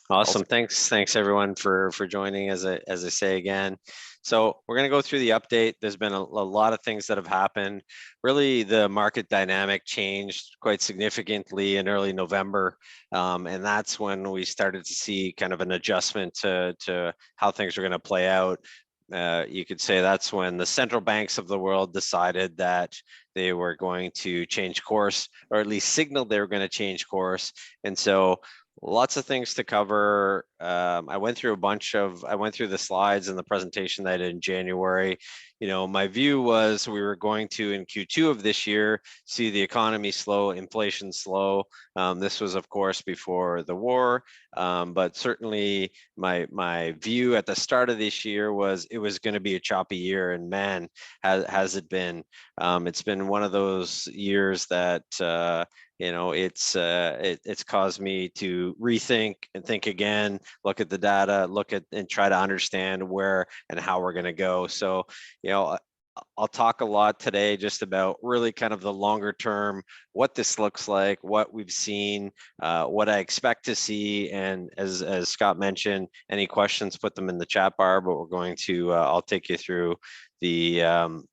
Awesome. Thanks everyone for joining as I say again. So we're going to go through the update. There's been a lot of things that have happened. Really, the market dynamic changed quite significantly in early November, and that's when we started to see kind of an adjustment to how things are going to play out. You could say that's when the central banks of the world decided that they were going to change course, or at least signaled they were going to change course. And so lots of things to cover. I went through the slides and the presentation that I did in January. My view was we were going to, in Q2 of this year, see the economy slow, inflation slow. This was, of course, before the war, but certainly my view at the start of this year was it was going to be a choppy year, and man, has it been. It's been one of those years that it's caused me to rethink and think again, look at the data, and try to understand where and how we're going to go. So, I'll talk a lot today just about really kind of the longer term, what this looks like, what we've seen, what I expect to see, and as Scott mentioned, any questions, put them in the chat bar. But we're going to, I'll take you through the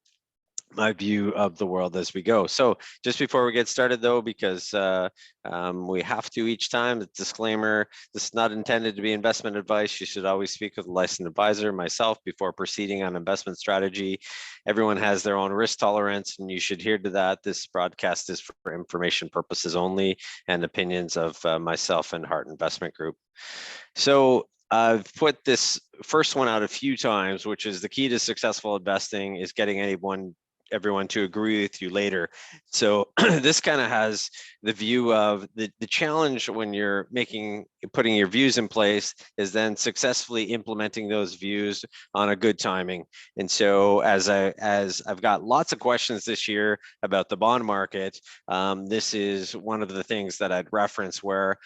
my view of the world as we go. So just before we get started though, because we have to each time, the disclaimer, this is not intended to be investment advice. You should always speak with a licensed advisor, myself, before proceeding on investment strategy. Everyone has their own risk tolerance and you should adhere to that. This broadcast is for information purposes only and opinions of myself and Hart Investment Group. So I've put this first one out a few times, which is the key to successful investing is getting everyone to agree with you later. So this kind of has the view of the challenge when you're putting your views in place is then successfully implementing those views on a good timing. And so as I've got lots of questions this year about the bond market, this is one of the things that I'd reference where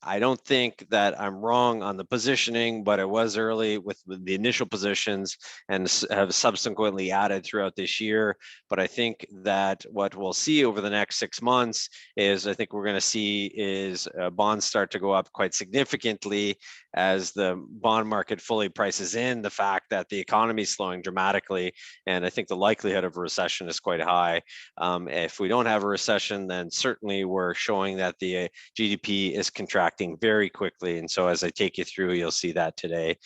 I don't think that I'm wrong on the positioning, but it was early with the initial positions and have subsequently added throughout this year. But I think that what we'll see over the next 6 months is I think we're going to see is bonds start to go up quite significantly as the bond market fully prices in the fact that the economy is slowing dramatically. And I think the likelihood of a recession is quite high. If we don't have a recession, then certainly we're showing that the GDP is contracting very quickly. And so as I take you through, you'll see that today.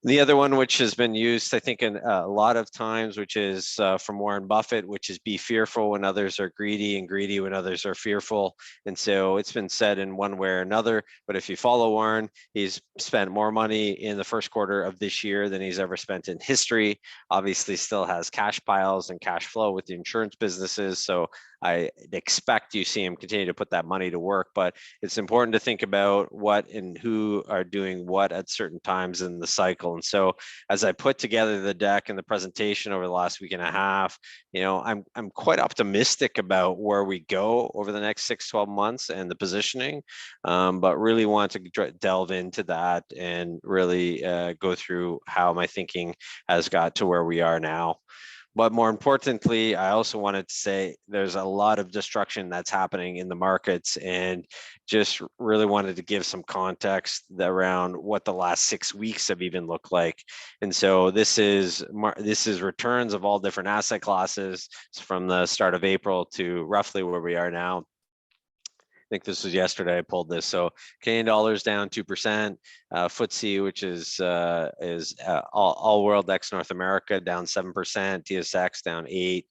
The other one, which has been used, I think, in a lot of times, which is from Warren Buffett, which is be fearful when others are greedy and greedy when others are fearful. And so it's been said in one way or another, but if you follow Warren, he's spent more money in the first quarter of this year than he's ever spent in history. Obviously still has cash piles and cash flow with the insurance businesses. So I expect you see him continue to put that money to work, but it's important to think about what and who are doing what at certain times in the cycle. And so as I put together the deck and the presentation over the last week and a half, I'm quite optimistic about where we go over the next 6-12 months and the positioning, but really want to delve into that and really go through how my thinking has got to where we are now. But more importantly, I also wanted to say there's a lot of destruction that's happening in the markets, and just really wanted to give some context around what the last 6 weeks have even looked like. And so this is returns of all different asset classes from the start of April to roughly where we are now. I think this was yesterday I pulled this. So Canadian dollars down 2%, FTSE, which is all world ex North America, down 7%, TSX down 8,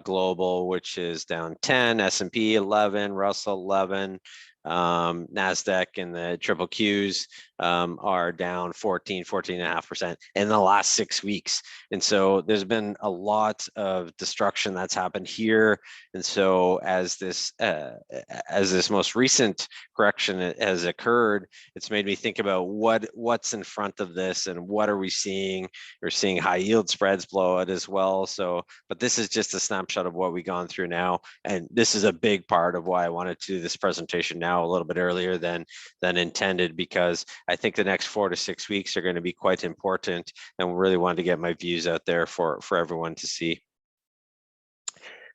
global, which is down 10, S&P 11, Russell 11, NASDAQ and the triple Qs are down 14.5% in the last 6 weeks. And so there's been a lot of destruction that's happened here. And so as this most recent correction has occurred, it's made me think about what's in front of this and what are we seeing. We're seeing high yield spreads blow out as well. So, but this is just a snapshot of what we've gone through now. And this is a big part of why I wanted to do this presentation now a little bit earlier than intended, because I think the next 4 to 6 weeks are going to be quite important, and we really wanted to get my views out there for everyone to see.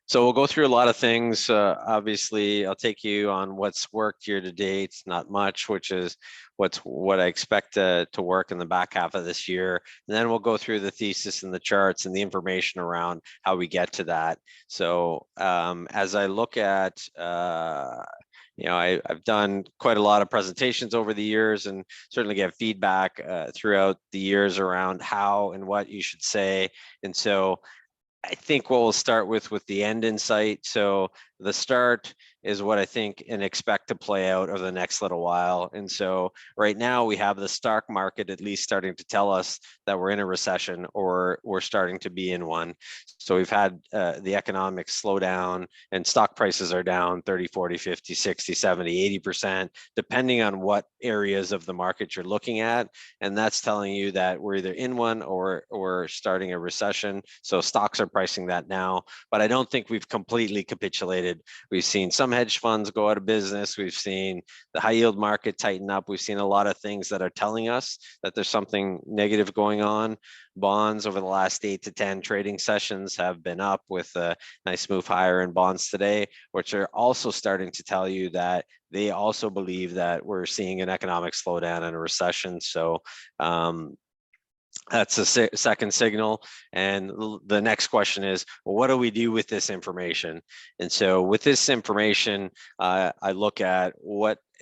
So we'll go through a lot of things. Obviously, I'll take you on what's worked year to date, not much, which is what I expect to work in the back half of this year. And then we'll go through the thesis and the charts and the information around how we get to that. So as I look at, I've done quite a lot of presentations over the years and certainly get feedback throughout the years around how and what you should say. And so I think what we'll start with the end in sight. So the start is what I think and expect to play out over the next little while. And so right now we have the stock market at least starting to tell us that we're in a recession or we're starting to be in one. So we've had the economic slowdown and stock prices are down 30, 40, 50, 60, 70, 80%, depending on what areas of the market you're looking at. And that's telling you that we're either in one or starting a recession. So stocks are pricing that now, but I don't think we've completely capitulated. We've seen some hedge funds go out of business. We've seen the high yield market tighten up. We've seen a lot of things that are telling us that there's something negative going on. Bonds over the last 8 to 10 trading sessions have been up with a nice move higher in bonds today, which are also starting to tell you that they also believe that we're seeing an economic slowdown and a recession. So that's a second signal. And the next question is, well, what do we do with this information? And so with this information, I look at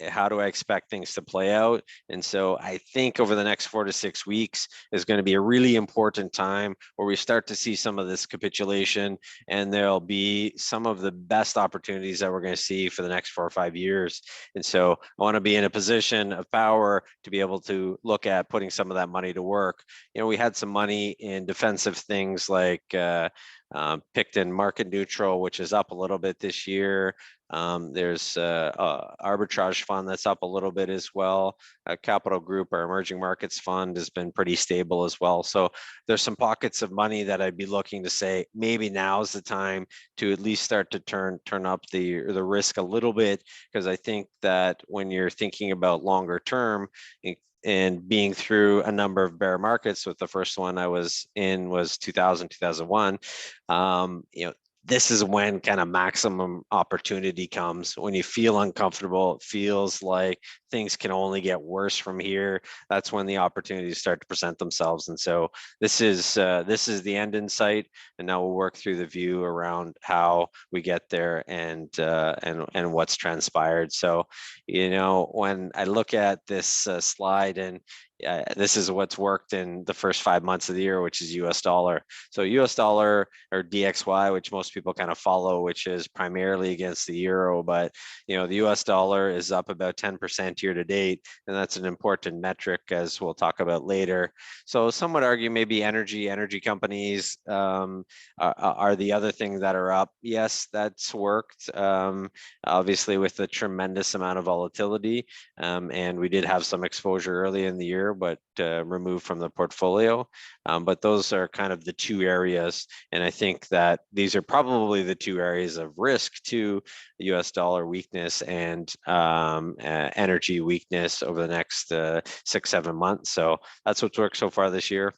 how do I expect things to play out? And so I think over the next 4 to 6 weeks is going to be a really important time where we start to see some of this capitulation, and there'll be some of the best opportunities that we're going to see for the next 4 or 5 years. And so I want to be in a position of power to be able to look at putting some of that money to work. We had some money in defensive things like Picton Market Neutral, which is up a little bit this year. There's arbitrage fund that's up a little bit as well. Capital Group, our emerging markets fund, has been pretty stable as well. So there's some pockets of money that I'd be looking to say maybe now's the time to at least start to turn up the risk a little bit, because I think that when you're thinking about longer term, and being through a number of bear markets, with the first one I was in was 2000, 2001, this is when kind of maximum opportunity comes. When you feel uncomfortable, it feels like things can only get worse from here. That's when the opportunities start to present themselves. And so this is the end in sight. And now we'll work through the view around how we get there and what's transpired. So, when I look at this slide, and this is what's worked in the first 5 months of the year, which is US dollar. So US dollar, or DXY, which most people kind of follow, which is primarily against the euro, but the US dollar is up about 10% year to date, and that's an important metric, as we'll talk about later. So some would argue maybe energy companies are the other thing that are up. Yes, that's worked, obviously with a tremendous amount of volatility, and we did have some exposure early in the year, but removed from the portfolio. But those are kind of the two areas, and I think that these are probably the two areas of risk to US dollar weakness and energy weakness over the next 6-7 months. So that's what's worked so far this year.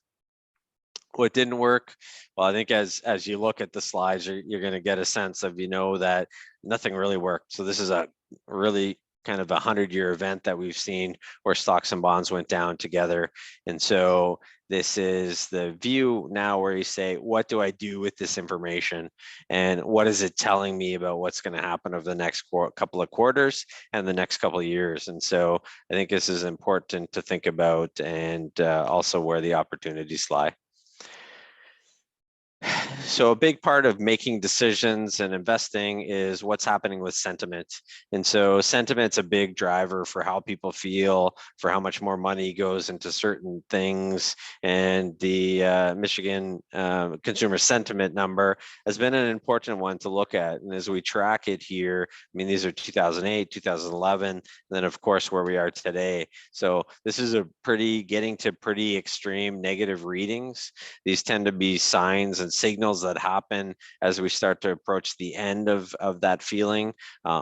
What didn't work? Well, I think as you look at the slides, you're going to get a sense of, that nothing really worked. So this is a really kind of a 100-year event that we've seen where stocks and bonds went down together. And so this is the view now where you say, what do I do with this information? And what is it telling me about what's going to happen over the next couple of quarters and the next couple of years? And so I think this is important to think about, and also where the opportunities lie. So a big part of making decisions and investing is what's happening with sentiment. And so sentiment's a big driver for how people feel, for how much more money goes into certain things. And the Michigan consumer sentiment number has been an important one to look at. And as we track it here, I mean, these are 2008, 2011, and then of course where we are today. So this is getting to pretty extreme negative readings. These tend to be signs and signals signals that happen as we start to approach the end of that feeling.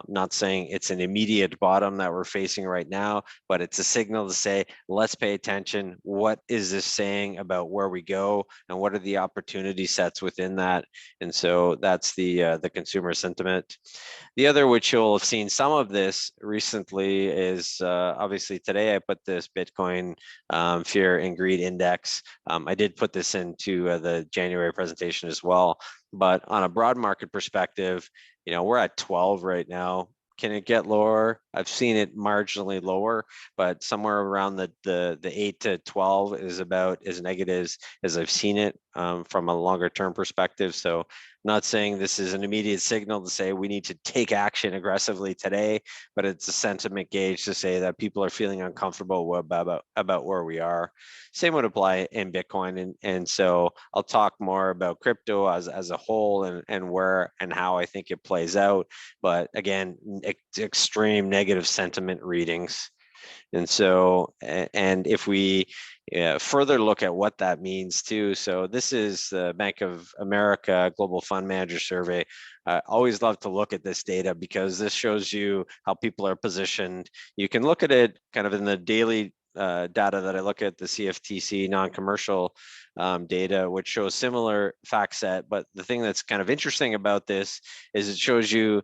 Not saying it's an immediate bottom that we're facing right now, but it's a signal to say, let's pay attention. What is this saying about where we go, and what are the opportunity sets within that? And so that's the consumer sentiment. The other, which you'll have seen some of this recently, is obviously today I put this Bitcoin fear and greed index. I did put this into the January presentation as well, but on a broad market perspective, we're at 12 right now. Can it get lower? I've seen it marginally lower, but somewhere around the 8 to 12 is about as negative as I've seen it from a longer term perspective. So not saying this is an immediate signal to say we need to take action aggressively today, but it's a sentiment gauge to say that people are feeling uncomfortable about where we are. Same would apply in Bitcoin. And so I'll talk more about crypto as a whole and where and how I think it plays out. But again, extreme negative sentiment readings. And so, and if we further look at what that means too. So this is the Bank of America Global Fund Manager Survey. I always love to look at this data because this shows you how people are positioned. You can look at it kind of in the daily data that I look at, the CFTC non-commercial data, which shows similar fact set. But the thing that's kind of interesting about this is it shows you,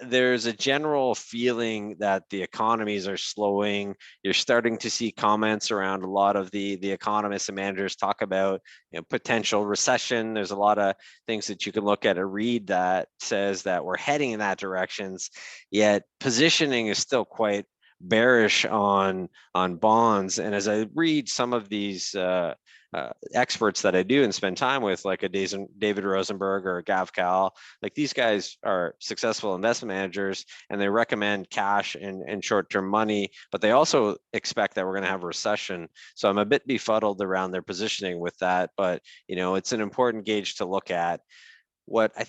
there's a general feeling that the economies are slowing. You're starting to see comments around a lot of the economists and managers talk about potential recession. There's a lot of things that you can look at and read that says that we're heading in that directions, yet positioning is still quite bearish on bonds. And as I read some of these experts that I do and spend time with, like a David Rosenberg or a Gav Kal, like these guys are successful investment managers and they recommend cash and short-term money, but they also expect that we're going to have a recession. So I'm a bit befuddled around their positioning with that, but it's an important gauge to look at. What I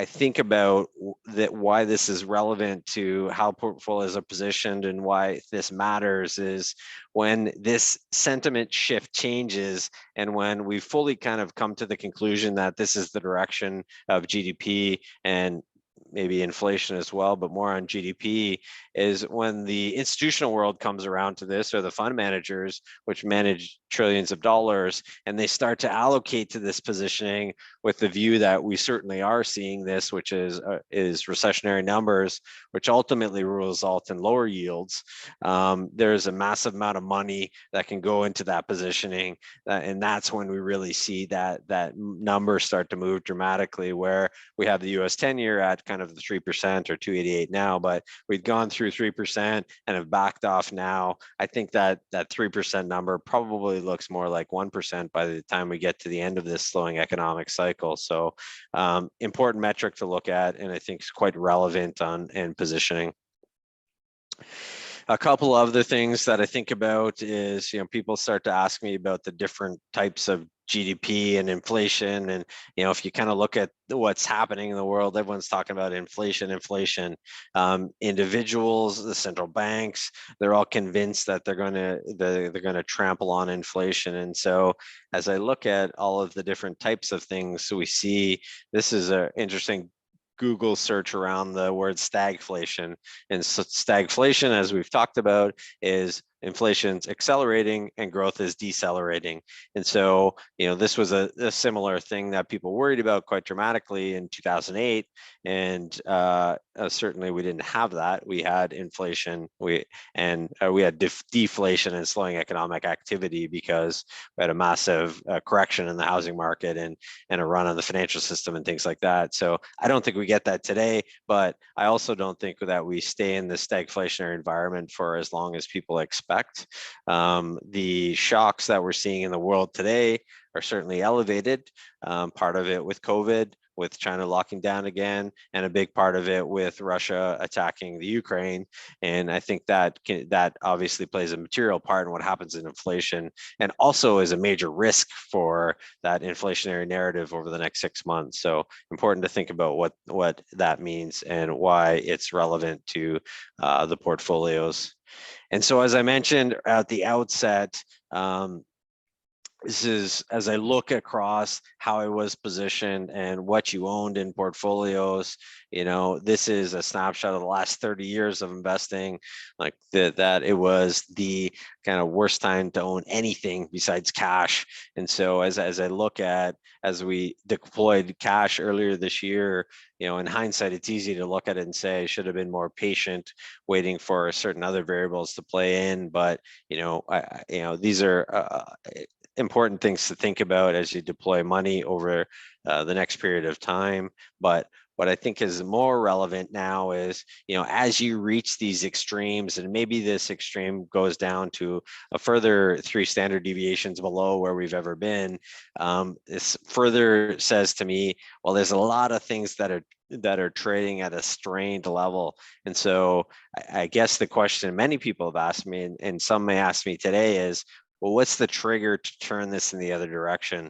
think about that, why this is relevant to how portfolios are positioned and why this matters, is when this sentiment shift changes and when we fully kind of come to the conclusion that this is the direction of GDP and maybe inflation as well, but more on GDP, is when the institutional world comes around to this, or the fund managers, which manage trillions of dollars, and they start to allocate to this positioning with the view that we certainly are seeing this, which is recessionary numbers, which ultimately will result in lower yields. There's a massive amount of money that can go into that positioning, and that's when we really see that number start to move dramatically, where we have the US 10-year at kind of the 3% or 288 now, but we've gone through 3% and have backed off now. I think that 3% number probably looks more like 1% by the time we get to the end of this slowing economic cycle. So important metric to look at, and I think is quite relevant in positioning. A couple other things that I think about is, people start to ask me about the different types of GDP and inflation. And, if you kind of look at what's happening in the world, everyone's talking about inflation. Individuals, the central banks, they're all convinced that they're going to trample on inflation. And so as I look at all of the different types of things, so we see, this is an interesting Google search around the word stagflation. And so stagflation, as we've talked about, is inflation's accelerating and growth is decelerating. And so, this was a similar thing that people worried about quite dramatically in 2008. And certainly we didn't have that. We had inflation, we had deflation and slowing economic activity because we had a massive correction in the housing market and a run on the financial system and things like that. So I don't think we get that today, but I also don't think that we stay in this stagflationary environment for as long as people expect. The shocks that we're seeing in the world today are certainly elevated. Part of it with COVID, with China locking down again, and a big part of it with Russia attacking the Ukraine. And I think that obviously plays a material part in what happens in inflation, and also is a major risk for that inflationary narrative over the next 6 months. So important to think about what that means and why it's relevant to the portfolios. And so, as I mentioned at the outset, this is, as I look across how I was positioned and what you owned in portfolios, this is a snapshot of the last 30 years of investing, like that it was the kind of worst time to own anything besides cash. And so as I look at, as we deployed cash earlier this year, in hindsight, it's easy to look at it and say I should have been more patient, waiting for certain other variables to play in. But these are important things to think about as you deploy money over the next period of time. But what I think is more relevant now is, as you reach these extremes, and maybe this extreme goes down to a further 3 standard deviations below where we've ever been, this further says to me, well, there's a lot of things that are trading at a strained level. And so I guess the question many people have asked me, and some may ask me today, is, well, what's the trigger to turn this in the other direction?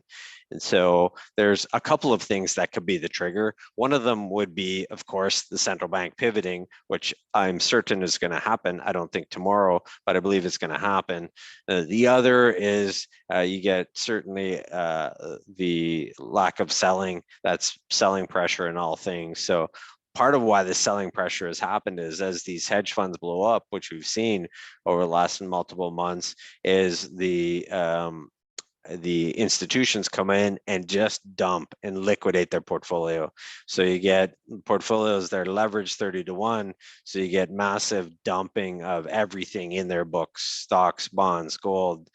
And so there's a couple of things that could be the trigger. One of them would be, of course, the central bank pivoting, which I'm certain is going to happen. I don't think tomorrow, but I believe it's going to happen. The other is you get certainly the lack of selling. That's selling pressure in all things. So part of why the selling pressure has happened is, as these hedge funds blow up, which we've seen over the last multiple months, is the institutions come in and just dump and liquidate their portfolio. So you get portfolios that are leveraged 30-1. So you get massive dumping of everything in their books: stocks, bonds, gold,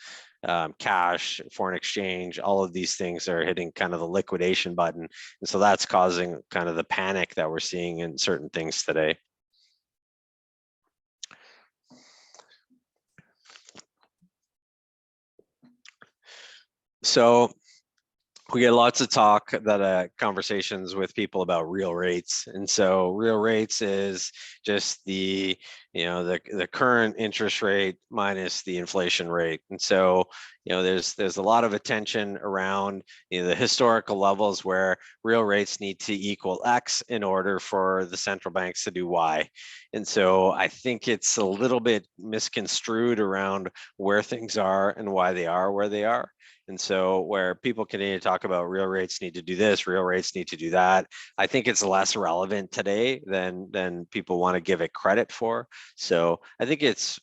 cash, foreign exchange. All of these things are hitting kind of the liquidation button. And so that's causing kind of the panic that we're seeing in certain things today. So we get lots of talk, conversations with people about real rates. And so real rates is just the current interest rate minus the inflation rate. And so there's a lot of attention around the historical levels where real rates need to equal X in order for the central banks to do Y. And so I think it's a little bit misconstrued around where things are and why they are where they are. And so where people continue to talk about real rates need to do this, real rates need to do that, I think it's less relevant today than people want to give it credit for. So I think it's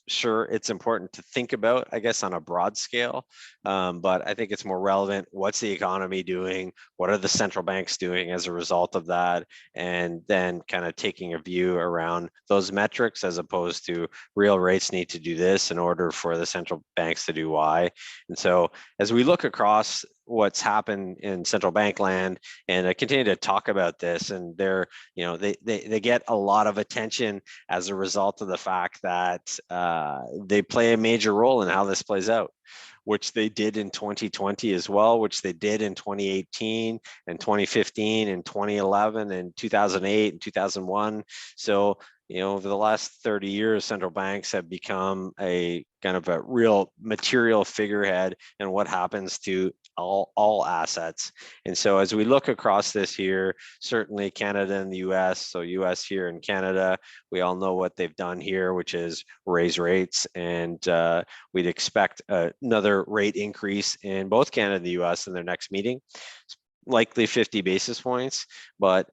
important to think about, I guess, on a broad scale. But I think it's more relevant. What's the economy doing? What are the central banks doing as a result of that? And then kind of taking a view around those metrics, as opposed to real rates need to do this in order for the central banks to do Y. And so as we look across what's happened in central bank land, and I continue to talk about this, and they get a lot of attention as a result of the fact that they play a major role in how this plays out, which they did in 2020 as well, which they did in 2018 and 2015 and 2011 and 2008 and 2001. So over the last 30 years, central banks have become a kind of a real material figurehead in what happens to all assets. And so as we look across this here, certainly Canada and the US, so US here and Canada, we all know what they've done here, which is raise rates. And we'd expect another rate increase in both Canada and the US in their next meeting, likely 50 basis points. But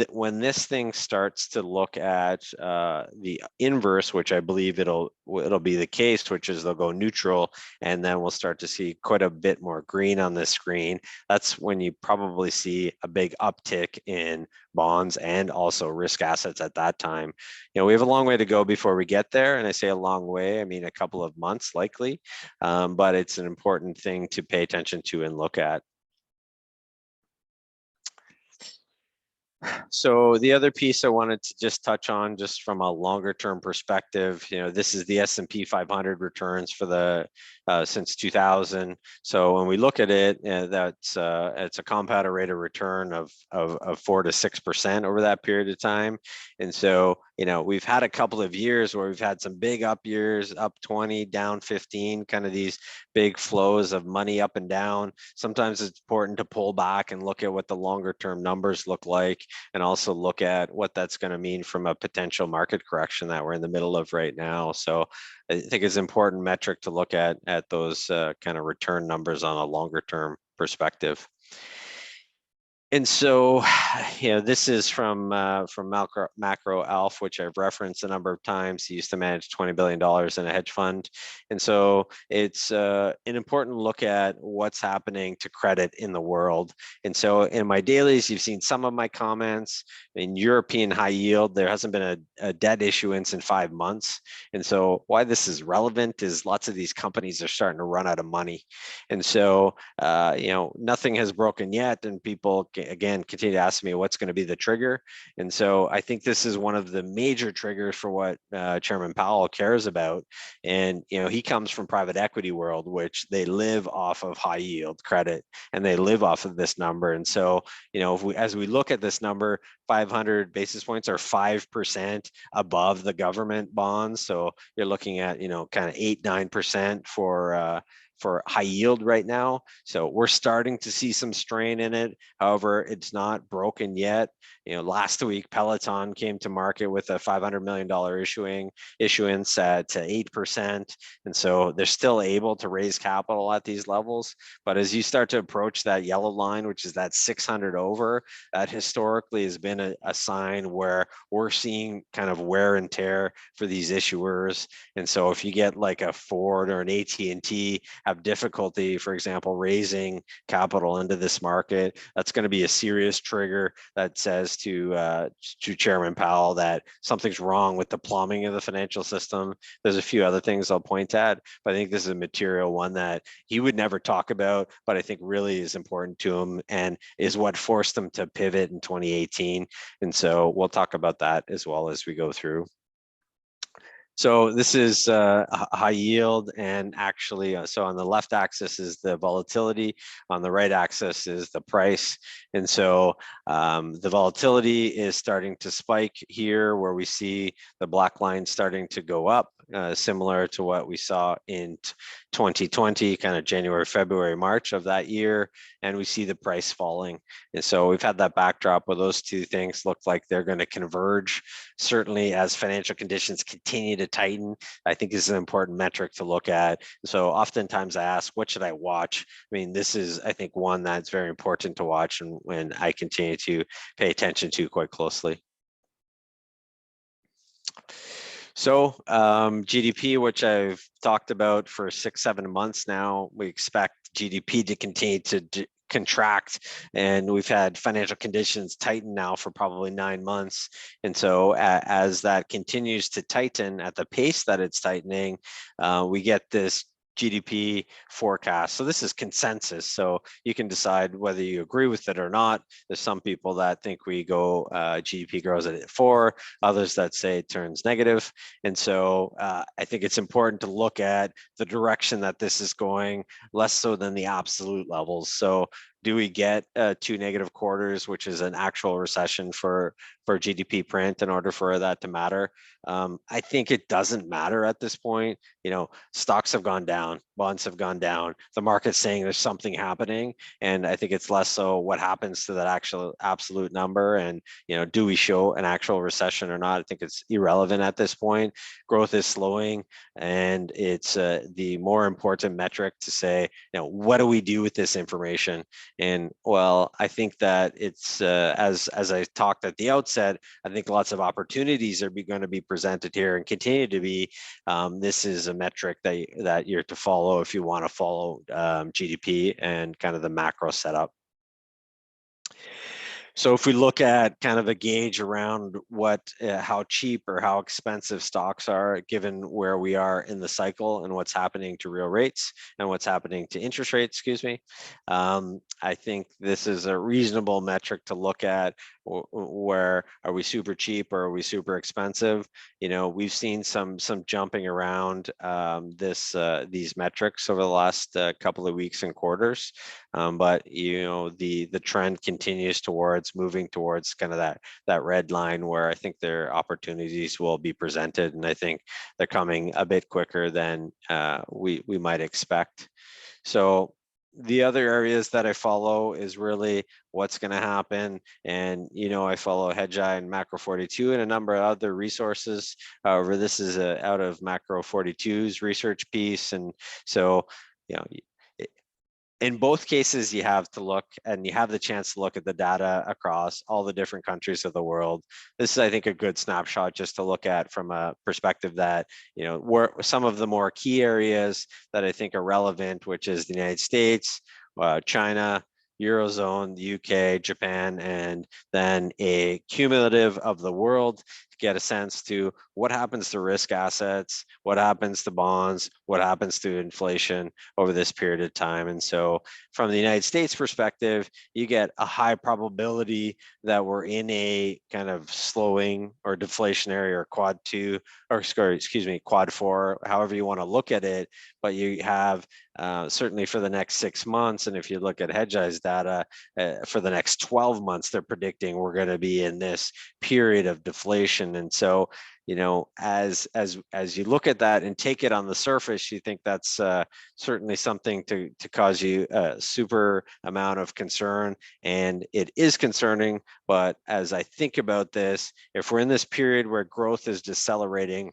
when this thing starts to look at the inverse, which I believe it'll be the case, which is they'll go neutral, and then we'll start to see quite a bit more green on the screen. That's when you probably see a big uptick in bonds and also risk assets at that time. We have a long way to go before we get there, and I say a long way, I mean a couple of months likely, but it's an important thing to pay attention to and look at. So the other piece I wanted to just touch on, just from a longer term perspective, this is the S&P 500 returns for the since 2000. So when we look at it, it's a compounded rate of return of 4 to 6% over that period of time. And so we've had a couple of years where we've had some big up years, up 20, down 15, kind of these big flows of money up and down. Sometimes it's important to pull back and look at what the longer term numbers look like, and also look at what that's going to mean from a potential market correction that we're in the middle of right now. So I think it's an important metric to look at at those kind of return numbers on a longer term perspective. And so, this is from Macro Alf, which I've referenced a number of times. He used to manage $20 billion in a hedge fund. And so it's an important look at what's happening to credit in the world. And so in my dailies, you've seen some of my comments. In European high yield, there hasn't been a debt issuance in 5 months. And so why this is relevant is lots of these companies are starting to run out of money. And so, nothing has broken yet, and people again continue to ask me what's going to be the trigger. And so I think this is one of the major triggers for what Chairman Powell cares about. And he comes from private equity world, which they live off of high yield credit, and they live off of this number. And so as we look at this number, 500 basis points are 5% above the government bonds. So you're looking at kind of 8-9% for high yield right now. So we're starting to see some strain in it. However, it's not broken yet. Last week, Peloton came to market with a $500 million issuance at 8%. And so they're still able to raise capital at these levels. But as you start to approach that yellow line, which is that 600 over, that historically has been a sign where we're seeing kind of wear and tear for these issuers. And so if you get like a Ford or an AT&T have difficulty, for example, raising capital into this market, that's going to be a serious trigger that says to Chairman Powell that something's wrong with the plumbing of the financial system. There's a few other things I'll point at, but I think this is a material one that he would never talk about, but I think really is important to him and is what forced him to pivot in 2018. And so we'll talk about that as well as we go through. So this is high yield, and actually, so on the left axis is the volatility, on the right axis is the price. And so the volatility is starting to spike here, where we see the black line starting to go up, similar to what we saw in 2020, kind of January, February, March of that year. And we see the price falling. And so we've had that backdrop where those two things look like they're going to converge. Certainly as financial conditions continue to tighten, I think is an important metric to look at. So oftentimes I ask, what should I watch? I mean, this is, I think, one that's very important to watch and when I continue to pay attention to quite closely. So GDP, which I've talked about for 6-7 months now, we expect GDP to continue to contract, and we've had financial conditions tighten now for probably 9 months. And so as that continues to tighten at the pace that it's tightening, we get this GDP forecast. So this is consensus. So you can decide whether you agree with it or not. There's some people that think we go GDP grows at 4, others that say it turns negative. And so I think it's important to look at the direction that this is going, less so than the absolute levels. So do we get 2 negative quarters, which is an actual recession for GDP print in order for that to matter? I think it doesn't matter at this point. Stocks have gone down, bonds have gone down. The market's saying there's something happening, and I think it's less so what happens to that actual absolute number. And do we show an actual recession or not? I think it's irrelevant at this point. Growth is slowing, and it's the more important metric to say, what do we do with this information? And well, I think that it's as I talked at the outset, I think lots of opportunities are going to be presented here and continue to be. This is a metric that you're to follow if you want to follow GDP and kind of the macro setup. So if we look at kind of a gauge around how cheap or how expensive stocks are, given where we are in the cycle and what's happening to real rates and what's happening to interest rates, I think this is a reasonable metric to look at. Where are we super cheap or are we super expensive? We've seen some jumping around these metrics over the last couple of weeks and quarters, but the trend continues towards moving towards kind of that red line where I think their opportunities will be presented, and I think they're coming a bit quicker than we might expect. So the other areas that I follow is really what's going to happen. And, I follow Hedgeye and Macro 42 and a number of other resources. However, this is out of Macro 42's research piece. And so, you know, in both cases, you have to look and you have the chance to look at the data across all the different countries of the world. This is, I think, a good snapshot just to look at from a perspective that, where some of the more key areas that I think are relevant, which is the United States, China, Eurozone, the UK, Japan, and then a cumulative of the world to get a sense to what happens to risk assets, what happens to bonds, what happens to inflation over this period of time. And so from the United States perspective, you get a high probability that we're in a kind of slowing or deflationary or quad two, or excuse me, quad four, however you want to look at it. But you have certainly for the next 6 months, and if you look at Hedgeye's data, for the next 12 months, they're predicting we're going to be in this period of deflation. And so, as you look at that and take it on the surface, you think that's certainly something to cause you a super amount of concern, and it is concerning. But as I think about this, if we're in this period where growth is decelerating,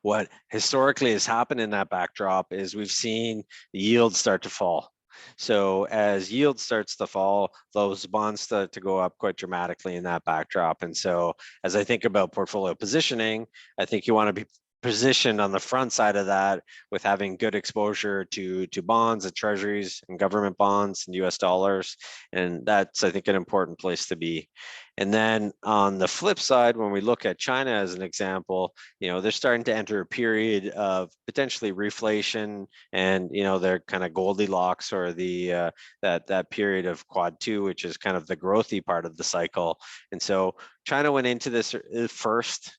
what historically has happened in that backdrop is we've seen the yields start to fall. So as yield starts to fall, those bonds start to go up quite dramatically in that backdrop. And so as I think about portfolio positioning, I think you want to be positioned on the front side of that with having good exposure to bonds and treasuries and government bonds and US dollars. And that's, I think, an important place to be. And then on the flip side, when we look at China as an example, they're starting to enter a period of potentially reflation, and they're kind of Goldilocks, or the that period of quad two, which is kind of the growthy part of the cycle. And so China went into this first.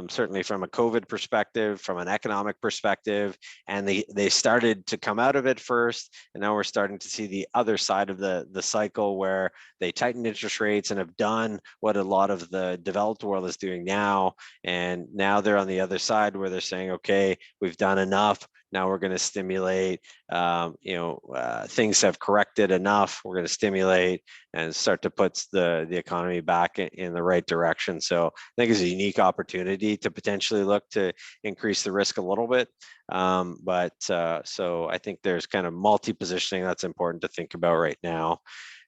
Certainly from a COVID perspective, from an economic perspective, and they started to come out of it first, and now we're starting to see the other side of the cycle where they tightened interest rates and have done what a lot of the developed world is doing now, and now they're on the other side where they're saying, okay, we've done enough. Now we're going to stimulate. Things have corrected enough. We're going to stimulate and start to put the economy back in the right direction. So I think it's a unique opportunity to potentially look to increase the risk a little bit. So I think there's kind of multi-positioning that's important to think about right now.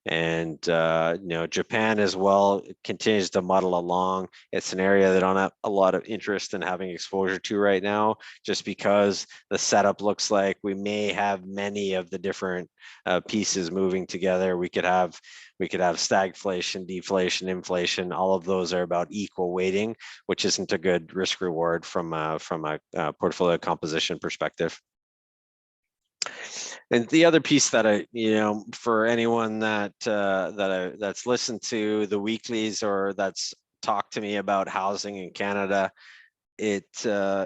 And Japan as well continues to muddle along. It's an area that I don't have a lot of interest in having exposure to right now, just because the setup looks like we may have many of the different pieces moving together. We could have stagflation, deflation, inflation. All of those are about equal weighting, which isn't a good risk reward from a portfolio composition perspective. And the other piece that for anyone that's listened to the weeklies or that's talked to me about housing in Canada, it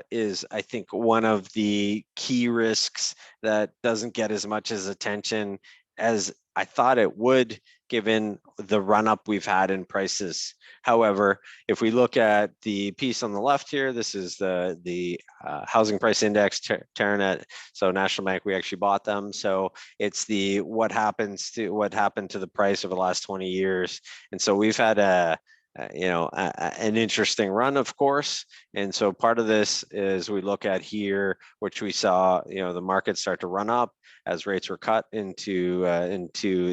is, I think, one of the key risks that doesn't get as much as attention as I thought it would, given the run up we've had in prices. However, if we look at the piece on the left here, this is the housing price index, Terranet. So National Bank, we actually bought them. So it's the what happened to the price over the last 20 years. And so we've had an interesting run, of course. And so part of this is we look at here, which we saw, the market start to run up as rates were cut into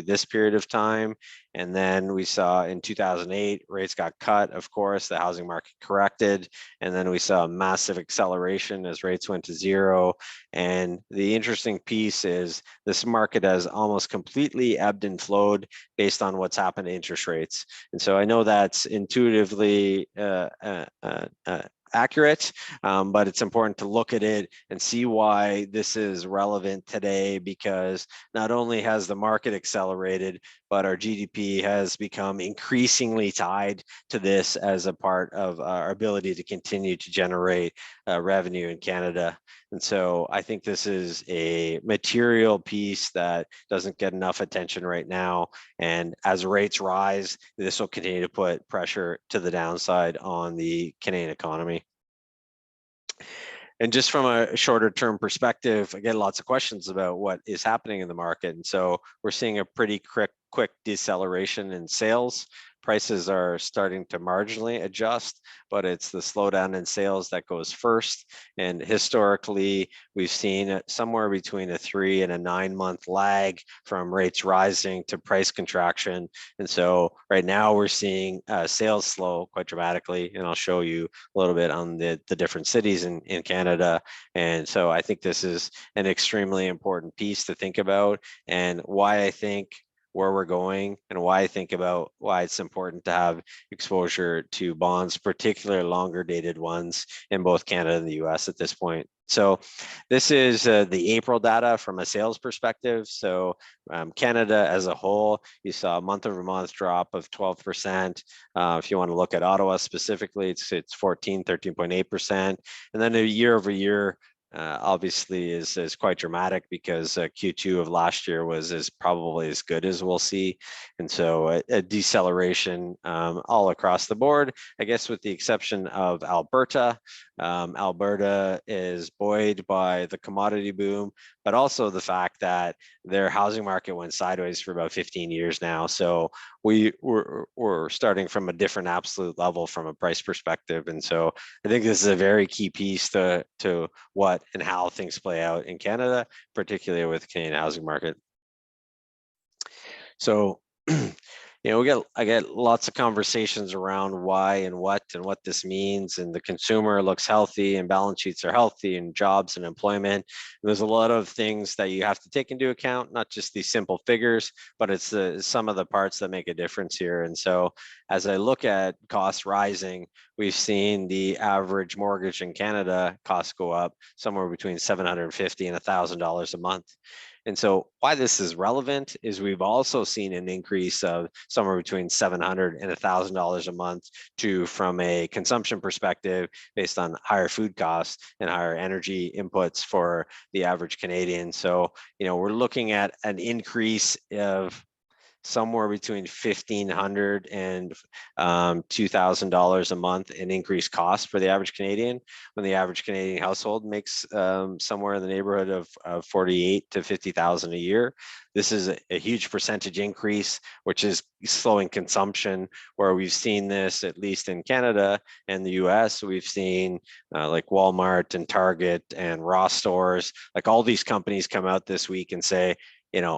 this period of time. And then we saw in 2008, rates got cut, of course, the housing market corrected. And then we saw a massive acceleration as rates went to zero. And the interesting piece is this market has almost completely ebbed and flowed based on what's happened to interest rates. And so I know that's intuitively accurate, but it's important to look at it and see why this is relevant today, because not only has the market accelerated, but our GDP has become increasingly tied to this as a part of our ability to continue to generate revenue in Canada. And so I think this is a material piece that doesn't get enough attention right now. And as rates rise, this will continue to put pressure to the downside on the Canadian economy. And just from a shorter term perspective, I get lots of questions about what is happening in the market. And so we're seeing a pretty quick deceleration in sales. Prices are starting to marginally adjust, but it's the slowdown in sales that goes first. And historically, we've seen somewhere between a 3 and a 9 month lag from rates rising to price contraction. And so right now we're seeing sales slow quite dramatically. And I'll show you a little bit on the different cities in Canada. And so I think this is an extremely important piece to think about, and why I think where we're going, and why I think about why it's important to have exposure to bonds, particularly longer dated ones in both Canada and the US at this point. So this is the April data from a sales perspective. So Canada as a whole, you saw a month over month drop of 12%. If you want to look at Ottawa specifically, it's 13.8%. And then a year over year, obviously is quite dramatic, because Q2 of last year was probably as good as we'll see. And so a deceleration all across the board, I guess with the exception of Alberta. Alberta is buoyed by the commodity boom, but also the fact that their housing market went sideways for about 15 years now. So we're starting from a different absolute level from a price perspective. And so I think this is a very key piece to what and how things play out in Canada, particularly with the Canadian housing market. So I get lots of conversations around why and what this means, and the consumer looks healthy and balance sheets are healthy and jobs and employment. And there's a lot of things that you have to take into account, not just these simple figures, but it's some of the parts that make a difference here. And so as I look at costs rising, we've seen the average mortgage in Canada costs go up somewhere between $750 and $1,000 a month. And so why this is relevant is we've also seen an increase of somewhere between $700 and $1,000 a month from a consumption perspective, based on higher food costs and higher energy inputs for the average Canadian. So, we're looking at an increase of somewhere between $1,500 and $2,000 a month in increased cost for the average Canadian, when the average Canadian household makes somewhere in the neighborhood of 48 to 50,000 a year. This is a huge percentage increase, which is slowing consumption, where we've seen this, at least in Canada and the US. We've seen like Walmart and Target and Ross stores, like all these companies come out this week and say,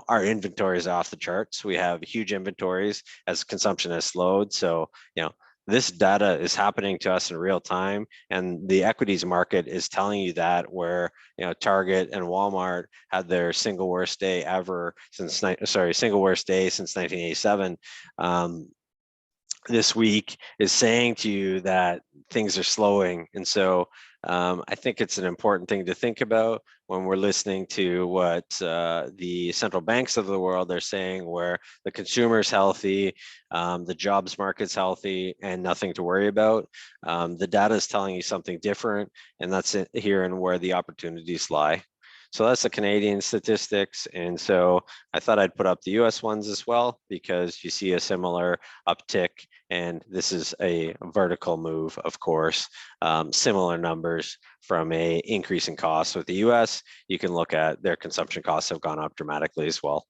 our inventory is off the charts. We have huge inventories as consumption has slowed. So, this data is happening to us in real time, and the equities market is telling you that, where, Target and Walmart had their single worst day since 1987. This week is saying to you that things are slowing. And so I think it's an important thing to think about when we're listening to what the central banks of the world are saying, where the consumer's healthy, the jobs market's healthy, and nothing to worry about. The data is telling you something different, and that's here and where the opportunities lie. So that's the Canadian statistics. And so I thought I'd put up the US ones as well, because you see a similar uptick, and this is a vertical move, of course. Similar numbers from a increase in costs with the US. You can look at their consumption costs have gone up dramatically as well.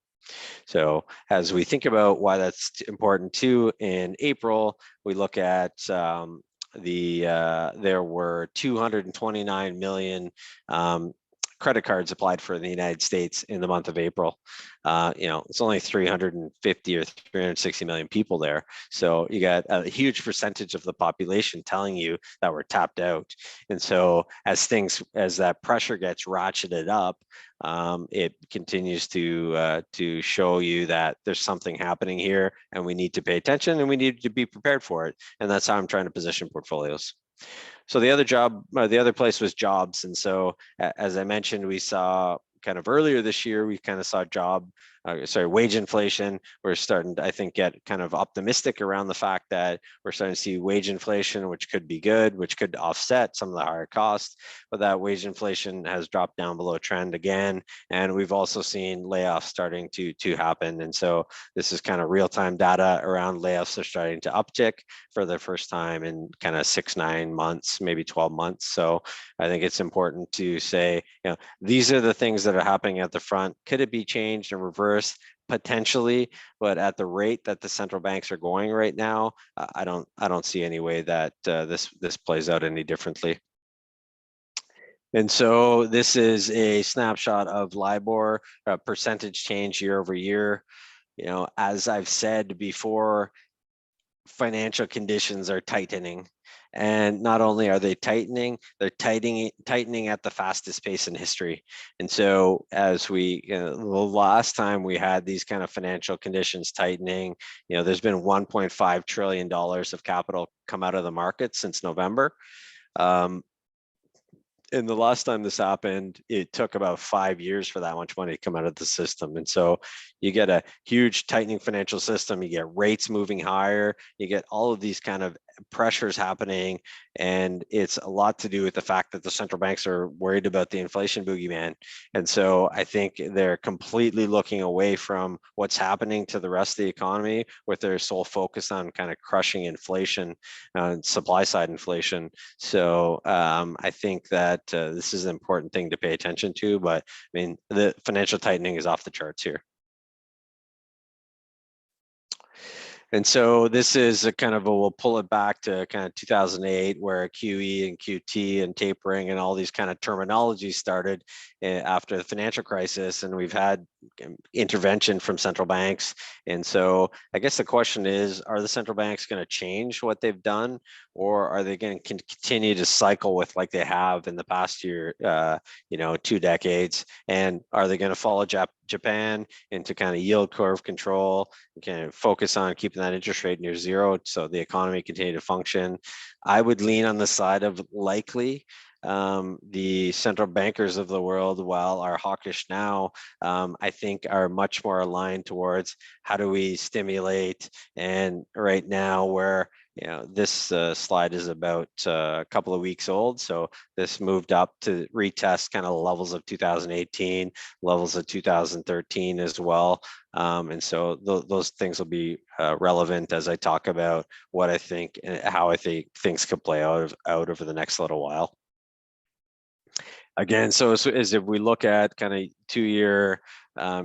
So as we think about why that's important too, in April, we look at there were 229 million credit cards applied for in the United States in the month of April. It's only 350 or 360 million people there. So you got a huge percentage of the population telling you that we're tapped out. And so as that pressure gets ratcheted up, it continues to show you that there's something happening here, and we need to pay attention, and we need to be prepared for it. And that's how I'm trying to position portfolios. So the other place was jobs. And so, as I mentioned, we saw kind of earlier this year, we kind of saw job wage inflation. We're starting to, I think, get kind of optimistic around the fact that we're starting to see wage inflation, which could be good, which could offset some of the higher costs, but that wage inflation has dropped down below trend again. And we've also seen layoffs starting to happen. And so this is kind of real-time data around layoffs are starting to uptick for the first time in kind of 6-9 months, maybe 12 months. So I think it's important to say, these are the things that are happening at the front. Could it be changed and reversed? Potentially, but at the rate that the central banks are going right now, I don't see any way that this plays out any differently. And so this is a snapshot of LIBOR percentage change year over year. As I've said before, financial conditions are tightening. And not only are they tightening, they're tightening at the fastest pace in history. And so as the last time we had these kind of financial conditions tightening, there's been $1.5 trillion of capital come out of the market since November. And the last time this happened, it took about 5 years for that much money to come out of the system. And so you get a huge tightening financial system, you get rates moving higher, you get all of these kind of pressures happening. And it's a lot to do with the fact that the central banks are worried about the inflation boogeyman. And so I think they're completely looking away from what's happening to the rest of the economy with their sole focus on kind of crushing inflation, supply side inflation. So I think that this is an important thing to pay attention to, but I mean, the financial tightening is off the charts here. And so this is a kind of we'll pull it back to kind of 2008, where QE and QT and tapering and all these kind of terminologies started after the financial crisis. And we've had intervention from central banks. And so I guess the question is, are the central banks going to change what they've done, or are they going to continue to cycle with like they have in the past year, 2 decades? And are they going to follow Japan into kind of yield curve control, kind of focus on keeping that interest rate near zero so the economy continue to function? I would lean on the side of likely. The central bankers of the world, while are hawkish now, I think are much more aligned towards how do we stimulate. And right now, where this slide is about a couple of weeks old, so this moved up to retest kind of levels of 2018, levels of 2013 as well. And so those things will be relevant as I talk about what I think and how I think things could play out over the next little while. Again, so as if we look at kind of 2-year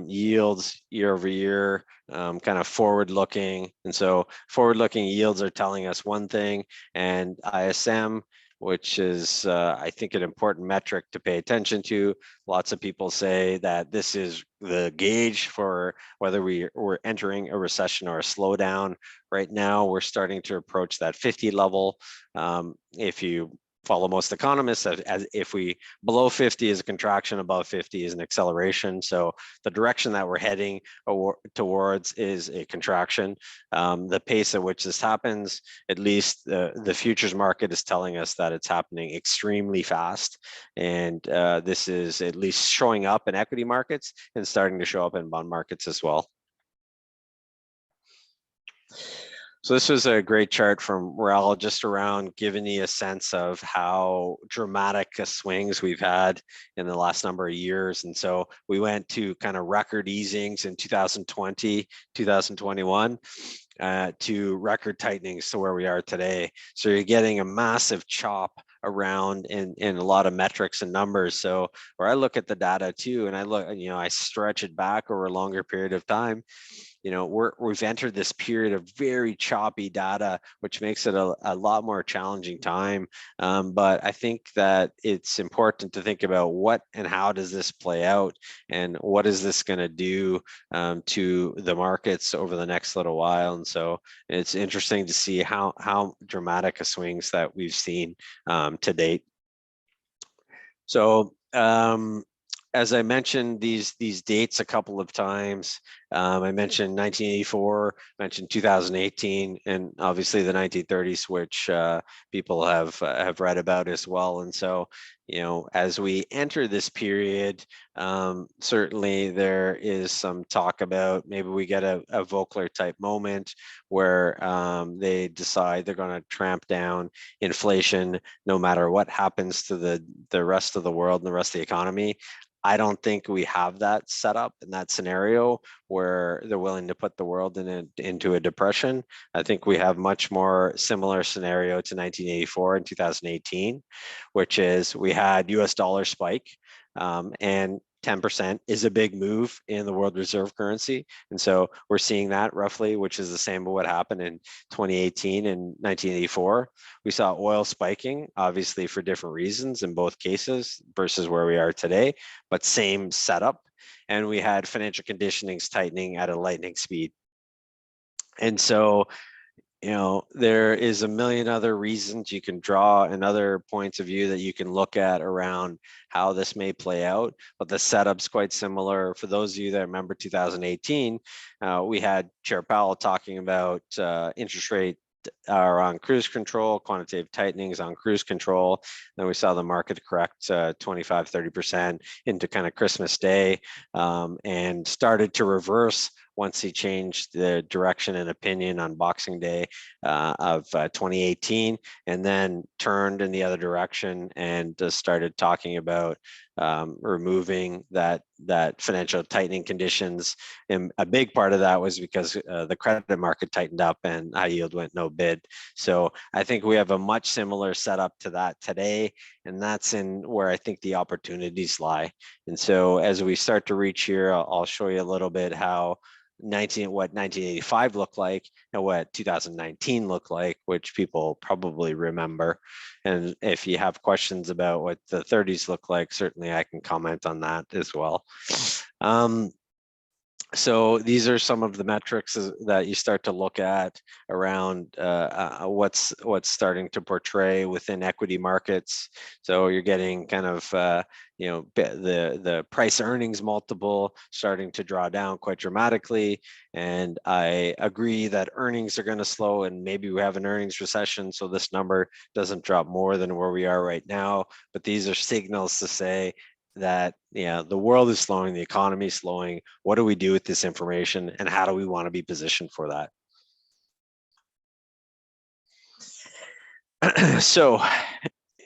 yields year over year, kind of forward looking. And so forward looking yields are telling us one thing, and ISM, which is I think an important metric to pay attention to. Lots of people say that this is the gauge for whether we're entering a recession or a slowdown. Right now, we're starting to approach that 50 level. If you follow most economists, as if we below 50 is a contraction, above 50 is an acceleration. So the direction that we're heading towards is a contraction. The pace at which this happens, at least the futures market is telling us that it's happening extremely fast. And this is at least showing up in equity markets and starting to show up in bond markets as well. So this was a great chart from Raul, just around giving you a sense of how dramatic swings we've had in the last number of years. And so we went to kind of record easings in 2020, 2021, to record tightenings to where we are today. So you're getting a massive chop around in a lot of metrics and numbers. So where I look at the data too, and I stretch it back over a longer period of time, we've entered this period of very choppy data, which makes it a lot more challenging time. But I think that it's important to think about what and how does this play out, and what is this going to do to the markets over the next little while. And so it's interesting to see how dramatic a swings that we've seen to date. So as I mentioned these dates a couple of times. I mentioned 1984, mentioned 2018, and obviously the 1930s, which people have read about as well. And so, you know, as we enter this period, certainly there is some talk about maybe we get a Volcker type moment where they decide they're going to tramp down inflation no matter what happens to the rest of the world and the rest of the economy. I don't think we have that set up in that scenario where they're willing to put the world into a depression. I think we have much more similar scenario to 1984 and 2018, which is we had US dollar spike, and 10% is a big move in the world reserve currency. And so we're seeing that roughly, which is the same as what happened in 2018 and 1984. We saw oil spiking, obviously for different reasons in both cases versus where we are today, but same setup. And we had financial conditionings tightening at a lightning speed. And so, you know, there is a million other reasons you can draw and other points of view that you can look at around how this may play out, but the setup's quite similar. For those of you that remember 2018, we had Chair Powell talking about interest rate are on cruise control, quantitative tightenings on cruise control. Then we saw the market correct 25, 30% into kind of Christmas Day, and started to reverse once he changed the direction and opinion on Boxing Day of 2018, and then turned in the other direction and started talking about removing that financial tightening conditions. And a big part of that was because the credit market tightened up and high yield went no bid. So I think we have a much similar setup to that today, and that's in where I think the opportunities lie. And so as we start to reach here, I'll show you a little bit how what 1985 looked like and what 2019 looked like, which people probably remember. And if you have questions about what the 30s look like, certainly I can comment on that as well. So these are some of the metrics that you start to look at around what's starting to portray within equity markets. So you're getting kind of you know, the price earnings multiple starting to draw down quite dramatically. And I agree that earnings are going to slow, and maybe we have an earnings recession, so this number doesn't drop more than where we are right now. But these are signals to say that, yeah, the world is slowing, the economy is slowing. What do we do with this information, and how do we want to be positioned for that? So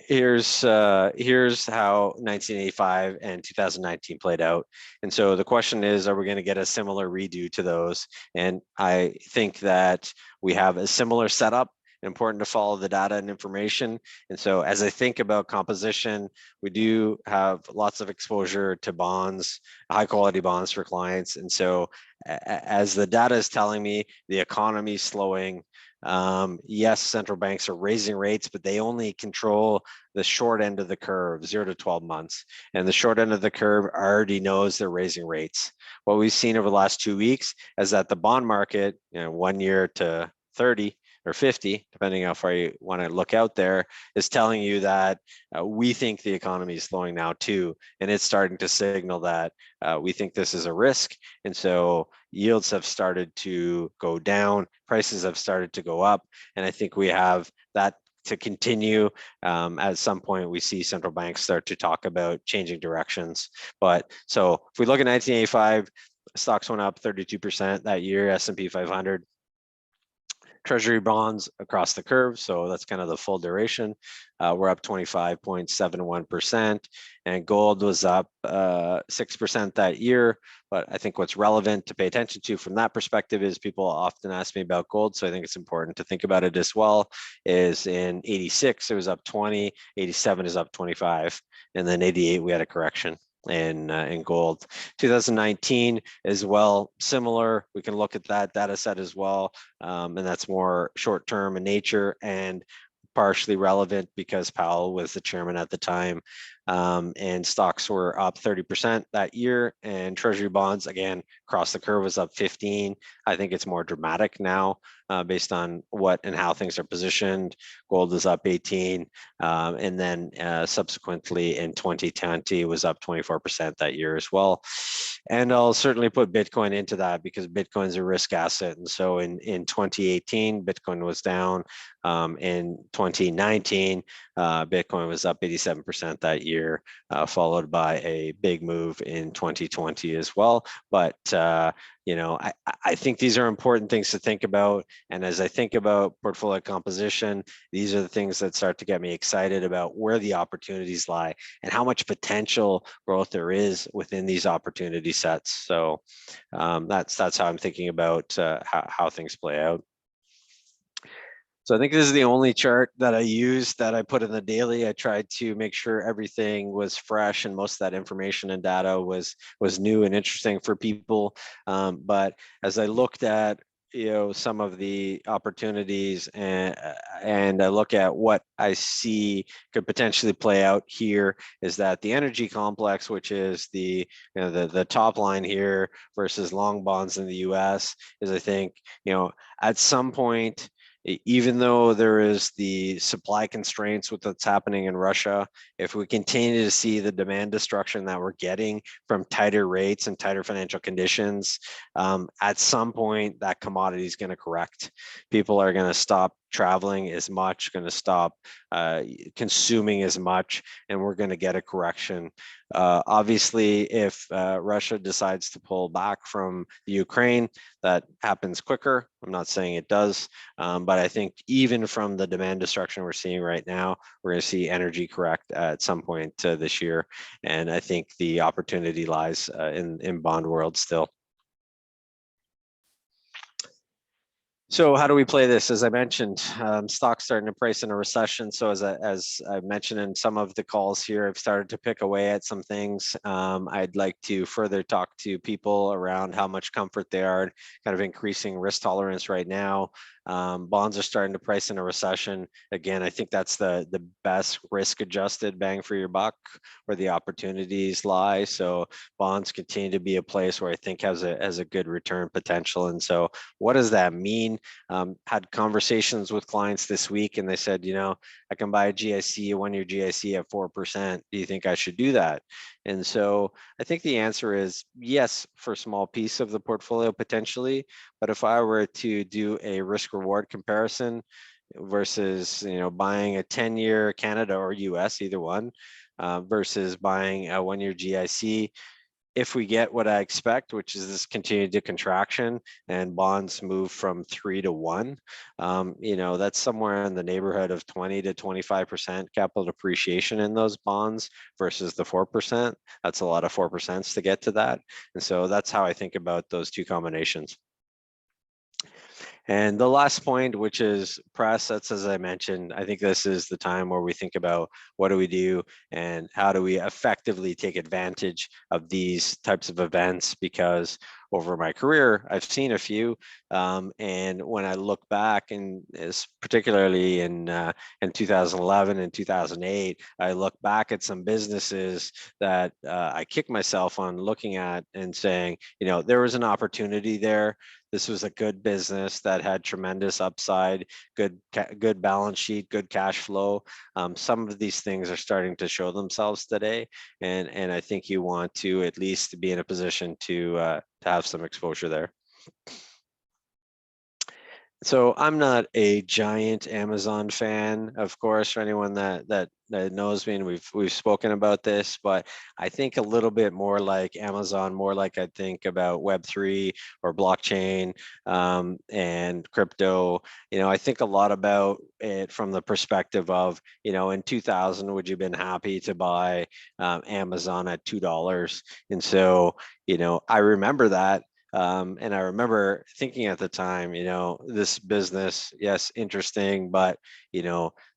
here's how 1985 and 2019 played out. And so the question is, are we going to get a similar redo to those? And I think that we have a similar setup. Important to follow the data and information. And so as I think about composition, we do have lots of exposure to bonds, high quality bonds for clients. And so as the data is telling me the economy is slowing, yes, central banks are raising rates, but they only control the short end of the curve, 0 to 12 months. And the short end of the curve already knows they're raising rates. What we've seen over the last 2 weeks is that the bond market, you know, 1 year to 30 or 50, depending how far you want to look out there, is telling you that we think the economy is slowing now too. And it's starting to signal that we think this is a risk. And so yields have started to go down, prices have started to go up. And I think we have that to continue. At some point, we see central banks start to talk about changing directions. But so if we look at 1985, stocks went up 32% that year, S&P 500. Treasury bonds across the curve, so that's kind of the full duration. We're up 25.71%, and gold was up 6% that year. But I think what's relevant to pay attention to from that perspective is people often ask me about gold, so I think it's important to think about it as well. Is in 86 it was up 20, 87 is up 25, and then 88 we had a correction in gold. 2019 as well, similar. We can look at that data set as well, and that's more short term in nature and partially relevant because Powell was the chairman at the time. and stocks were up 30% that year, and treasury bonds, again, across the curve was up 15. I think it's more dramatic now based on what and how things are positioned. Gold is up 18, and then subsequently in 2020 was up 24% that year as well. And I'll certainly put Bitcoin into that because Bitcoin's a risk asset. And so in 2018, Bitcoin was down. In 2019, Bitcoin was up 87% that year, followed by a big move in 2020 as well. But I think these are important things to think about. And as I think about portfolio composition, these are the things that start to get me excited about where the opportunities lie and how much potential growth there is within these opportunity sets. So that's how I'm thinking about how things play out. So I think this is the only chart that I use that I put in the daily. I tried to make sure everything was fresh and most of that information and data was new and interesting for people. But as I looked at some of the opportunities and I look at what I see could potentially play out here is that the energy complex, which is the top line here versus long bonds in the US, is I think at some point, even though there is the supply constraints with what's happening in Russia, if we continue to see the demand destruction that we're getting from tighter rates and tighter financial conditions, at some point that commodity is going to correct. People are going to stop traveling as much, going to stop consuming as much, and we're going to get a correction. Obviously, if Russia decides to pull back from the Ukraine, that happens quicker. I'm not saying it does, but I think even from the demand destruction we're seeing right now, we're going to see energy correct at some point this year. And I think the opportunity lies in bond world still. So how do we play this? As I mentioned, stocks starting to price in a recession. So as I mentioned in some of the calls here, I've started to pick away at some things. I'd like to further talk to people around how much comfort they are, kind of increasing risk tolerance right now. Bonds are starting to price in a recession. Again, I think that's the best risk-adjusted bang for your buck where the opportunities lie. So bonds continue to be a place where I think has a good return potential. And so what does that mean? Had conversations with clients this week and they said, I can buy a GIC, a one-year GIC at 4%. Do you think I should do that? And so I think the answer is yes, for a small piece of the portfolio potentially. But if I were to do a risk reward comparison versus, buying a 10-year Canada or US, either one, versus buying a one-year GIC, if we get what I expect, which is this continued contraction and bonds move from 3 to 1, that's somewhere in the neighborhood of 20 to 25% capital depreciation in those bonds versus the 4%. That's a lot of 4% to get to that. And so that's how I think about those two combinations. And the last point, which is press, that's as I mentioned, I think this is the time where we think about what do we do and how do we effectively take advantage of these types of events, because over my career, I've seen a few. And when I look back, and particularly in 2011 and 2008, I look back at some businesses that I kick myself on looking at and saying, there was an opportunity there. This was a good business that had tremendous upside, good balance sheet, good cash flow. Some of these things are starting to show themselves today, and I think you want to at least be in a position to have some exposure there. So I'm not a giant Amazon fan, of course, for anyone that knows me, and we've spoken about this, but I think a little bit more like Amazon, more like I think about Web3 or blockchain and crypto. I think a lot about it from the perspective of, in 2000, would you have been happy to buy Amazon at $2? And so, I remember that. And I remember thinking at the time, this business, yes, interesting, but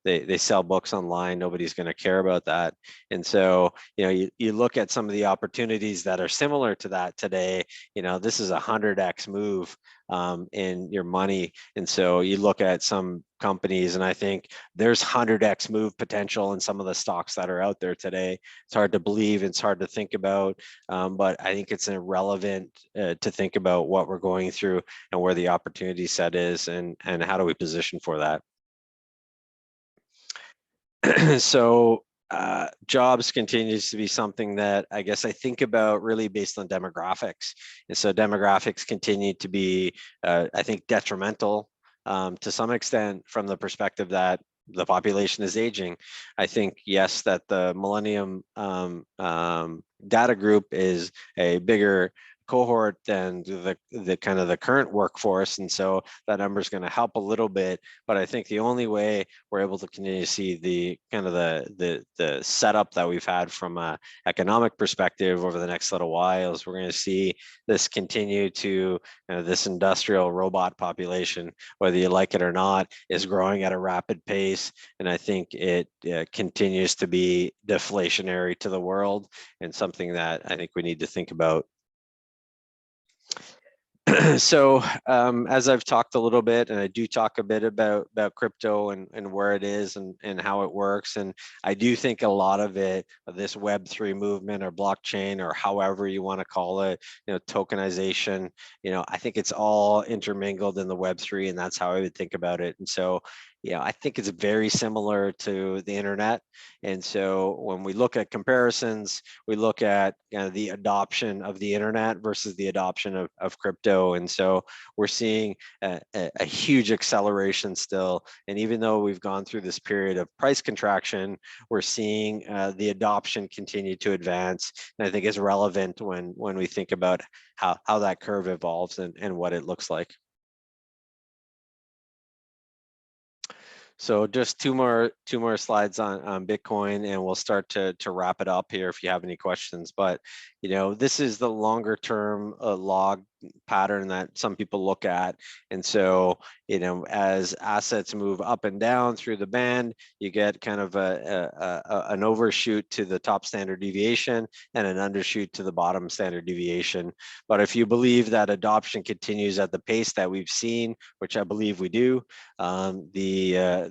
they sell books online. Nobody's going to care about that. And so, you look at some of the opportunities that are similar to that today. This is a 100x move in your money. And so you look at some companies, and I think there's 100x move potential in some of the stocks that are out there today. It's hard to believe, it's hard to think about, but I think it's irrelevant to think about what we're going through and where the opportunity set is, and how do we position for that. So jobs continues to be something that I guess I think about really based on demographics. And so demographics continue to be, I think, detrimental to some extent from the perspective that the population is aging. I think, yes, that the Millennium data group is a bigger cohort than the kind of the current workforce, and so that number is going to help a little bit. But I think the only way we're able to continue to see the kind of the setup that we've had from a economic perspective over the next little while is we're going to see this continue to this industrial robot population, whether you like it or not, is growing at a rapid pace, and I think it continues to be deflationary to the world, and something that I think we need to think about. So as I've talked a little bit, and I do talk a bit about crypto and where it is and how it works, and I do think a lot of it, this Web3 movement or blockchain or however you want to call it, tokenization, I think it's all intermingled in the Web3, and that's how I would think about it. And so I think it's very similar to the internet. And so when we look at comparisons, we look at the adoption of the internet versus the adoption of crypto. And so we're seeing a huge acceleration still. And even though we've gone through this period of price contraction, we're seeing the adoption continue to advance. And I think it's relevant when we think about how that curve evolves and what it looks like. So just two more slides on Bitcoin, and we'll start to wrap it up here if you have any questions. But this is the longer term log pattern that some people look at. And so as assets move up and down through the band, you get kind of an overshoot to the top standard deviation and an undershoot to the bottom standard deviation. But if you believe that adoption continues at the pace that we've seen, which I believe we do, the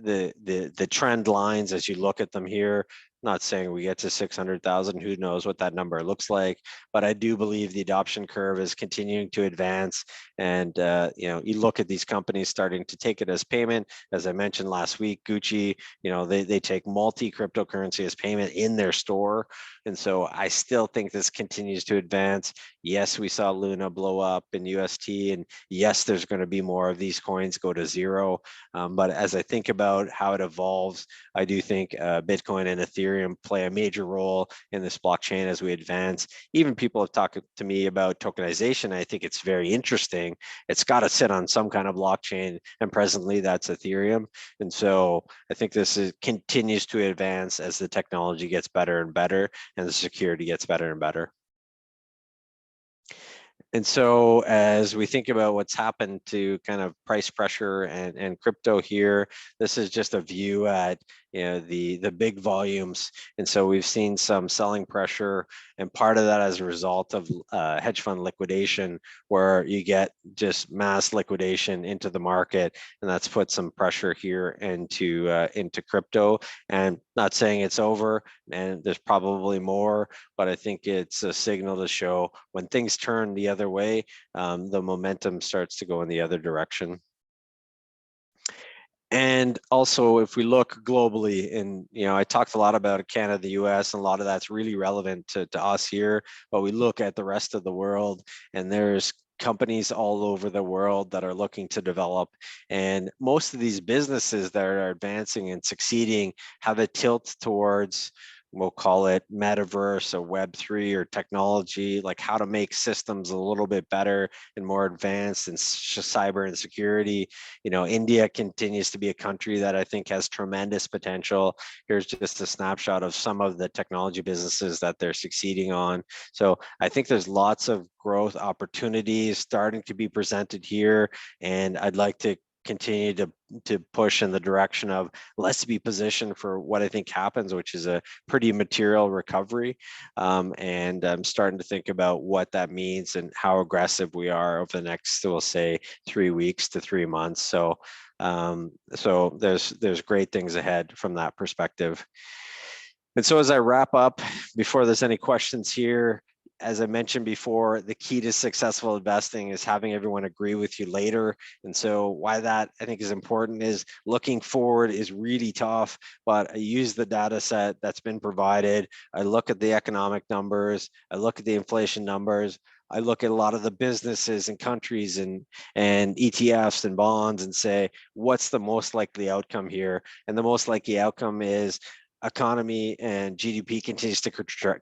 trend lines as you look at them here, not saying we get to 600,000, who knows what that number looks like, but I do believe the adoption curve is continuing to advance. And you look at these companies starting to take it as payment. As I mentioned last week, Gucci, they take multi-cryptocurrency as payment in their store. And so I still think this continues to advance. Yes, we saw Luna blow up in UST, and yes, there's going to be more of these coins go to zero. But as I think about how it evolves, I do think Bitcoin and Ethereum play a major role in this blockchain as we advance. Even people have talked to me about tokenization. I think it's very interesting. It's got to sit on some kind of blockchain, and presently that's Ethereum. And so I think this continues to advance as the technology gets better and better, and the security gets better and better. And so as we think about what's happened to kind of price pressure and crypto here, this is just a view at the big volumes. And so we've seen some selling pressure, and part of that as a result of hedge fund liquidation, where you get just mass liquidation into the market, and that's put some pressure here into crypto. And not saying it's over, and there's probably more, but I think it's a signal to show when things turn the other way, the momentum starts to go in the other direction. And also, if we look globally, and I talked a lot about Canada, the US, and a lot of that's really relevant to us here, but we look at the rest of the world, and there's companies all over the world that are looking to develop. And most of these businesses that are advancing and succeeding have a tilt towards, we'll call it metaverse or Web3 or technology, like how to make systems a little bit better and more advanced in cyber and security. India continues to be a country that I think has tremendous potential. Here's just a snapshot of some of the technology businesses that they're succeeding on. So I think there's lots of growth opportunities starting to be presented here, and I'd like to continue to push in the direction of let's be positioned for what I think happens, which is a pretty material recovery. And I'm starting to think about what that means and how aggressive we are over the next, we'll say, 3 weeks to 3 months. So there's great things ahead from that perspective. And so as I wrap up, before there's any questions here, as I mentioned before, the key to successful investing is having everyone agree with you later. And so why that I think is important is looking forward is really tough, but I use the data set that's been provided. I look at the economic numbers, I look at the inflation numbers, I look at a lot of the businesses and countries and ETFs and bonds and say, what's the most likely outcome here? And the most likely outcome is economy and GDP continues to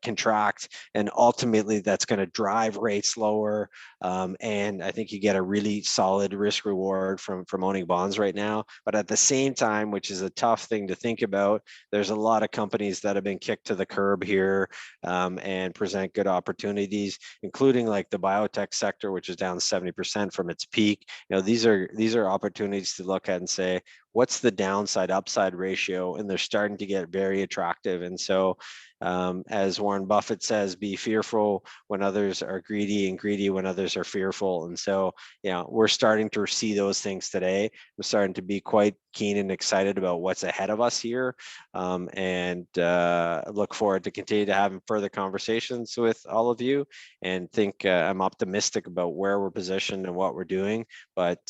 contract, and ultimately that's going to drive rates lower. And I think you get a really solid risk reward from owning bonds right now. But at the same time, which is a tough thing to think about, there's a lot of companies that have been kicked to the curb here and present good opportunities, including like the biotech sector, which is down 70% from its peak. These are opportunities to look at and say, what's the downside upside ratio? And they're starting to get very attractive. And so as Warren Buffett says, be fearful when others are greedy and greedy when others are fearful. And so, we're starting to see those things today. We're starting to be quite keen and excited about what's ahead of us here, and look forward to continue to having further conversations with all of you, and think I'm optimistic about where we're positioned and what we're doing. But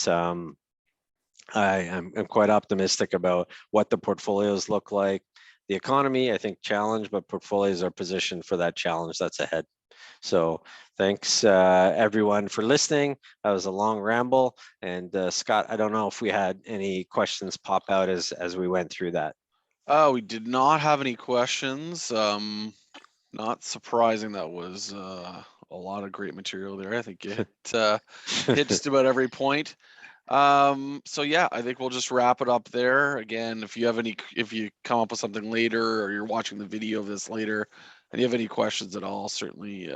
I'm quite optimistic about what the portfolios look like. The economy, I think, challenged, but portfolios are positioned for that challenge that's ahead. So thanks everyone for listening. That was a long ramble. And Scott, I don't know if we had any questions pop out as we went through that. We did not have any questions. Not surprising. That was a lot of great material there. I think it hit just about every point. So yeah, I think we'll just wrap it up there. Again, if you come up with something later, or you're watching the video of this later and you have any questions at all, certainly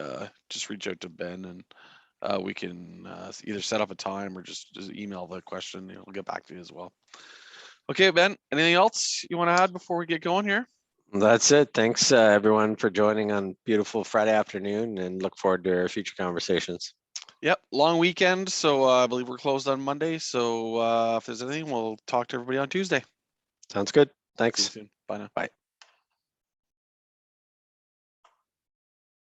just reach out to Ben, and we can either set up a time or just email the question. He'll get back to you as well. Okay, Ben, anything else you want to add before we get going here? That's it. Thanks everyone for joining on beautiful Friday afternoon, and look forward to our future conversations. Yep, long weekend, so I believe we're closed on Monday. So if there's anything, we'll talk to everybody on Tuesday. Sounds good. See you Thanks. soon. Bye now. Bye.